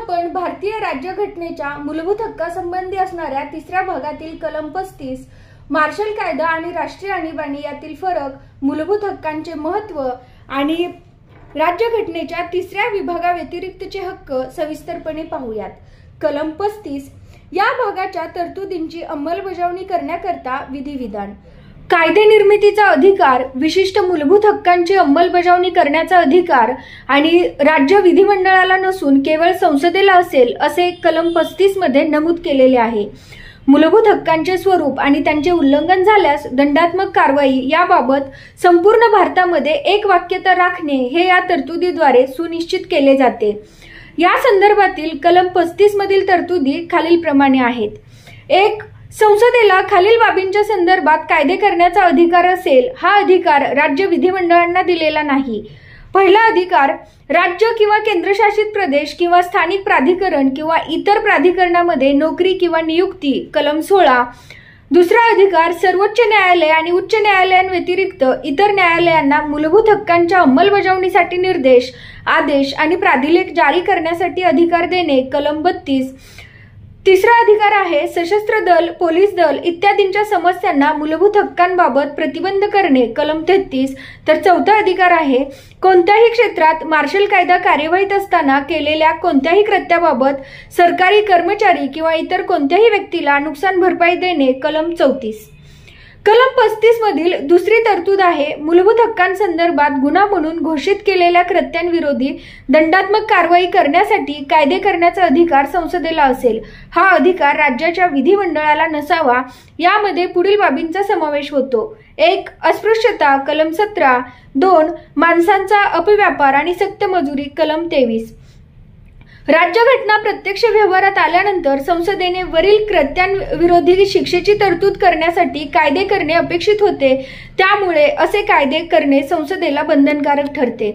आपण भारतीय राज्यघटनेच्या मूलभूत हक्कांसंबंधी असणाऱ्या तिसऱ्या भागातील कलम 35 मार्शल कायदा आणि राष्ट्रीय आणीबाणी यातील फरक, मूलभूत हक्कांचे महत्त्व आणि राज्यघटनेच्या तिसऱ्या विभागाव्यतिरिक्तचे हक्क सविस्तरपणे पाहूयात। कलम 35 या भागाच्या तरतुदींची अंमलबजावणी करण्याकरता विधिविधान, कायदे निर्मितीचा अधिकार, विशिष्ट मूलभूत हक्कांची अंमलबजावणी करण्याचा अधिकार आणि राज्य विधिमंडळाला नसून केवळ संसदेला असेल असे कलम 35 मध्ये नमूद केलेले आहे। मूलभूत हक्कांचे स्वरूप आणि त्यांचे उल्लंघन झाल्यास दंडात्मक कारवाई याबाबत संपूर्ण भारतामध्ये एक वाक्यता राखणे हे या तरतुदीद्वारे सुनिश्चित केले जाते। या संदर्भातील कलम 35 मधील तरतुदी खालीलप्रमाणे आहेत। 1. संसदेला खालील बाबींच्या संदर्भात कायदे करण्याचा अधिकार असेल। हा अधिकार राज्य विधिमंडळांना दिलेला नाही। पहिला अधिकार, राज्य किंवा केंद्रशासित प्रदेश किंवा स्थानिक प्राधिकरण किंवा इतर प्राधिकरणामध्ये नोकरी किंवा नियुक्ती, कलम 16। दुसरा अधिकार, सर्वोच्च न्यायालय आणि उच्च न्यायालयांव्यतिरिक्त इतर न्यायालयांना मूलभूत हक्कांच्या अंमलबजावणीसाठी निर्देश, आदेश आणि प्राधिलेख जारी करण्यासाठी अधिकार देणे, कलम 32। तिसरा अधिकार आहे सशस्त्र दल, पोलीस दल इत्यादींच्या समस्यांना मूलभूत हक्कांबाबत प्रतिबंध करणे, कलम 33। तर चौथा अधिकार आहे कोणत्याही क्षेत्रात मार्शल कायदा कार्यवाहीत असताना केलेल्या कोणत्याही कृत्याबाबत सरकारी कर्मचारी किंवा इतर कोणत्याही व्यक्तीला नुकसान भरपाई देणे, कलम 34। कलम 35 मधील दुसरी तरतूद आहे मूलभूत हक्कांसंदर्भात गुन्हा म्हणून घोषित केलेल्या कृत्यांविरोधी दंडात्मक कारवाई करण्यासाठी कायदे करण्याचा अधिकार संसदेला असेल। हा अधिकार राज्याच्या विधिमंडळाला नसावा। यामध्ये पुढील बाबींचा समावेश होतो। 1. अस्पृश्यता, कलम 17। 2. माणसांचा अपव्यापार आणि सक्त मजुरी, कलम 23। राज्यघटना प्रत्यक्ष व्यवहारात आल्यानंतर संसदेने वरील कृत्यांविरोधी शिक्षेची तरतूद करण्यासाठी कायदे करणे अपेक्षित होते। त्यामुळे असे कायदे करणे संसदेला बंधनकारक ठरते।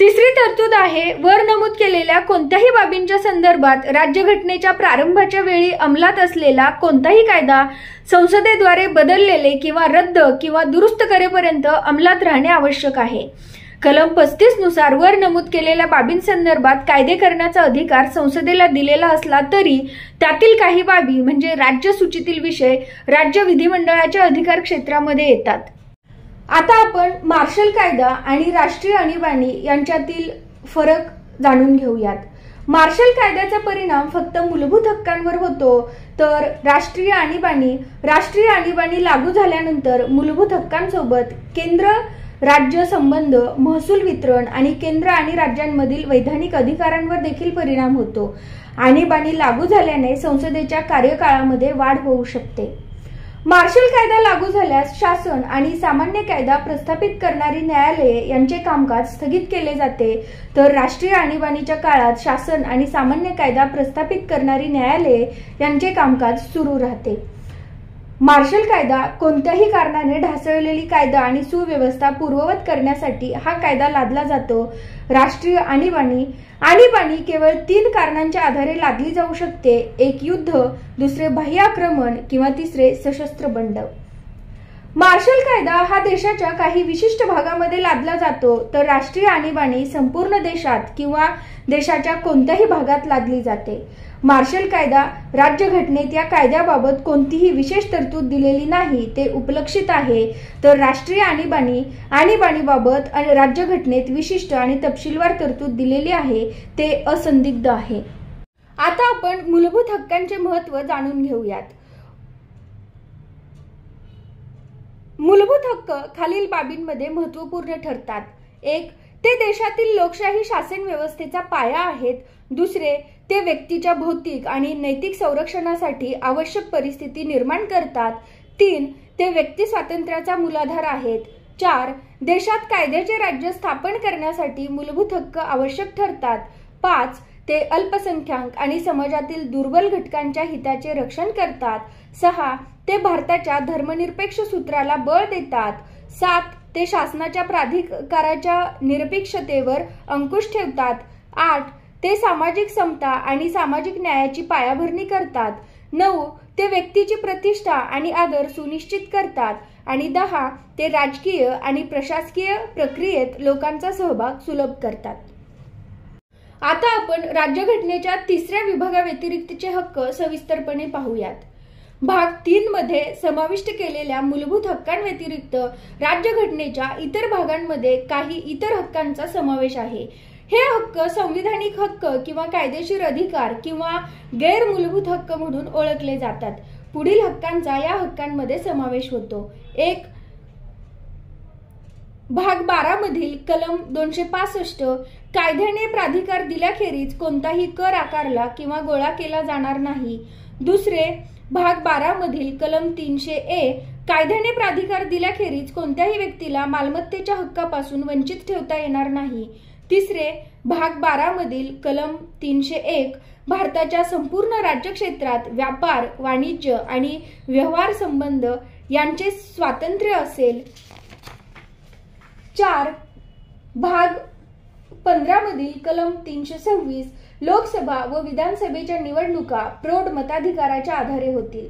तिसरी तरतूद आहे वर नमूद केलेल्या कोणत्याही बाबींच्या संदर्भात राज्यघटनेच्या प्रारंभाच्या वेळी अंमलात असलेला कोणताही कायदा संसदेद्वारे बदललेले किंवा रद्द किंवा दुरुस्त करेपर्यंत अंमलात राहणे आवश्यक आहे। कलम 35 नुसार वर नमूद केलेल्या बाबींसंदर्भात कायदे करण्याचा अधिकार संसदेला दिलेला असला तरी त्यातील काही बाबी म्हणजे राज्य सूचीतील विषय राज्य विधिमंडळाच्या अधिकार क्षेत्रामध्ये येतात। आता आपण मार्शल कायदा आणि राष्ट्रीय आणीबाणी यांच्यातील फरक जाणून घेऊयात। मार्शल कायद्याचा परिणाम फक्त मूलभूत हक्कांवर होतो, तर राष्ट्रीय आणीबाणी लागू झाल्यानंतर मूलभूत हक्कांसोबत केंद्र राज्य संबंध, महसूल वितरण आणि केंद्र आणि राज्यांमधील वैधानिक अधिकारांवर देखील परिणाम होतो। आणीबाणी लागू झाल्याने संसदेच्या कार्यकाळामध्ये वाढ होऊ शकते। मार्शल कायदा लागू झाल्यास शासन आणि सामान्य कायदा प्रस्थापित करणारी न्यायालये यांचे कामकाज स्थगित केले जाते, तर राष्ट्रीय आणीबाणीच्या काळात शासन आणि सामान्य कायदा प्रस्थापित करणारी न्यायालये यांचे कामकाज सुरू राहते। मार्शल कायदा कोणत्याही कारणाने ढासळलेली कायदा आणि सुव्यवस्था पूर्ववत करण्यासाठी हा कायदा लादला जातो। राष्ट्रीय आणीबाणी केवळ 3 कारणांच्या आधारे लादली जाऊ शकते। 1. युद्ध, दुसरे बाह्य आक्रमण किंवा तिसरे सशस्त्र बंड। मार्शल कायदा हा देशाच्या काही विशिष्ट भागामध्ये लादला जातो, तर राष्ट्रीय आणीबाणी संपूर्ण देशात किंवा देशाच्या कोणत्याही भागात लादली जाते। मार्शल कायदा राज्यघटनेत या कायद्याबाबत कोणतीही विशेष तरतूद दिलेली नाही, ते उपलक्षित आहे, तर राष्ट्रीय आणीबाणीबाबत राज्यघटनेत विशिष्ट आणि तपशीलवार तरतूद दिलेली आहे, ते असंदिग्ध आहे। आता आपण मूलभूत हक्कांचे महत्त्व जाणून घेऊयात। मूलभूत हक्क खालील बाबींमध्ये महत्त्वपूर्ण ठरतात। 1. ते देशातील लोकशाही शासन व्यवस्थेचा पाया आहेत। दुसरे, ते व्यक्तीच्या भौतिक आणि नैतिक संरक्षणासाठी आवश्यक परिस्थिती निर्माण करतात। 3. ते व्यक्ती स्वातंत्र्याचा मूलाधार आहेत। 4. देशात कायद्याचे राज्य स्थापन करण्यासाठी मूलभूत हक्क आवश्यक ठरतात। 5. ते अल्पसंख्याक आणि समाजातील दुर्बल घटकांच्या हिताचे रक्षण करतात। 6. ते भारताच्या धर्मनिरपेक्ष सूत्राला बळ देतात। 7. ते शासनाच्या प्राधिकाराच्या निरपेक्षतेवर अंकुश ठेवतात। 8. ते सामाजिक समता आणि सामाजिक न्यायाची पायाभरणी करतात। 9. ते व्यक्तीची प्रतिष्ठा आणि आदर सुनिश्चित करतात। आणि 10. ते राजकीय आणि प्रशासकीय प्रक्रियेत लोकांचा सहभाग सुलभ करतात। आता आपण राज्यघटनेच्या 3ऱ्या विभागाव्यतिरिक्तचे हक्क सविस्तरपणे पाहूयात। भाग 3 मध्ये समाविष्ट केलेल्या मूलभूत हक्कांव्यतिरिक्त राज्यघटनेच्या इतर भागांमध्ये काही इतर हक्कांचा समावेश आहे। हे हक्क संविधानिक हक्क किंवा कायदेशीर अधिकार किंवा गैर मूलभूत हक्क म्हणून ओळखले जातात। पुढील हक्कांचा या हक्कांमध्ये समावेश होतो। 1. भाग 12 मधील कलम 265 कायद्याने प्राधिकार दिल्याखेरीज कोणताही कर आकारला किंवा गोळा केला जाणार नाही। 2. भाग 12 मधील कलम 300A कायद्याने प्राधिकार दिल्याखेरीज कोणत्याही व्यक्तीला मालमत्तेच्या हक्कापासून वंचित ठेवता येणार नाही। 3. भाग 12 मधील कलम 301 भारताच्या संपूर्ण राज्यक्षेत्रात व्यापार, वाणिज्य आणि व्यवहार संबंध यांचे स्वातंत्र्य असेल। 4. भाग 15 मधील कलम 326 लोकसभा व विधानसभेच्या निवडणुका प्रौढ मताधिकाराच्या आधारे होतील।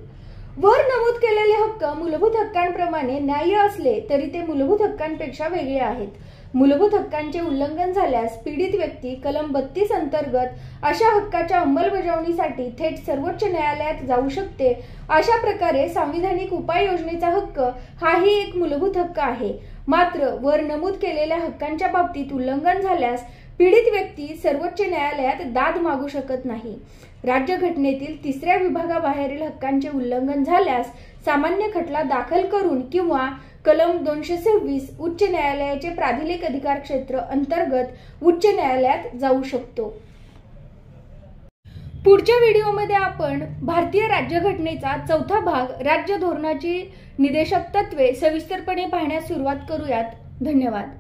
वर नमूद केलेले हक्क मूलभूत हक्कांप्रमाणे न्याय्य असले तरी ते मूलभूत हक्कांपेक्षा वेगळे आहेत। मूलभूत हक्कांचे उल्लंघन झाल्यास पीडित व्यक्ती कलम 32 अंतर्गत अशा हक्काच्या अंमलबजावणीसाठी थेट सर्वोच्च न्यायालयात जाऊ शकते। अशा प्रकारे सांविधानिक उपाययोजनेचा हक्क हाही एक मूलभूत हक्क आहे। मात्र वर नमूद केलेल्या हक्कांच्या बाबतीत उल्लंघन झाल्यास पीडित व्यक्ती सर्वोच्च न्यायालयात दाद मागू शकत नाही। राज्यघटनेतील 3ऱ्या विभागाबाहेरील हक्कांचे उल्लंघन झाल्यास सामान्य खटला दाखल करून किंवा कलम 226 उच्च न्यायालयाचे प्राधिलेख अधिकार क्षेत्र अंतर्गत उच्च न्यायालयात जाऊ शकतो। पुढच्या व्हिडिओमध्ये आपण भारतीय राज्यघटनेचा 4था भाग राज्य धोरणाची निदेशक तत्वे सविस्तरपणे पाहण्यास सुरुवात करूयात। धन्यवाद।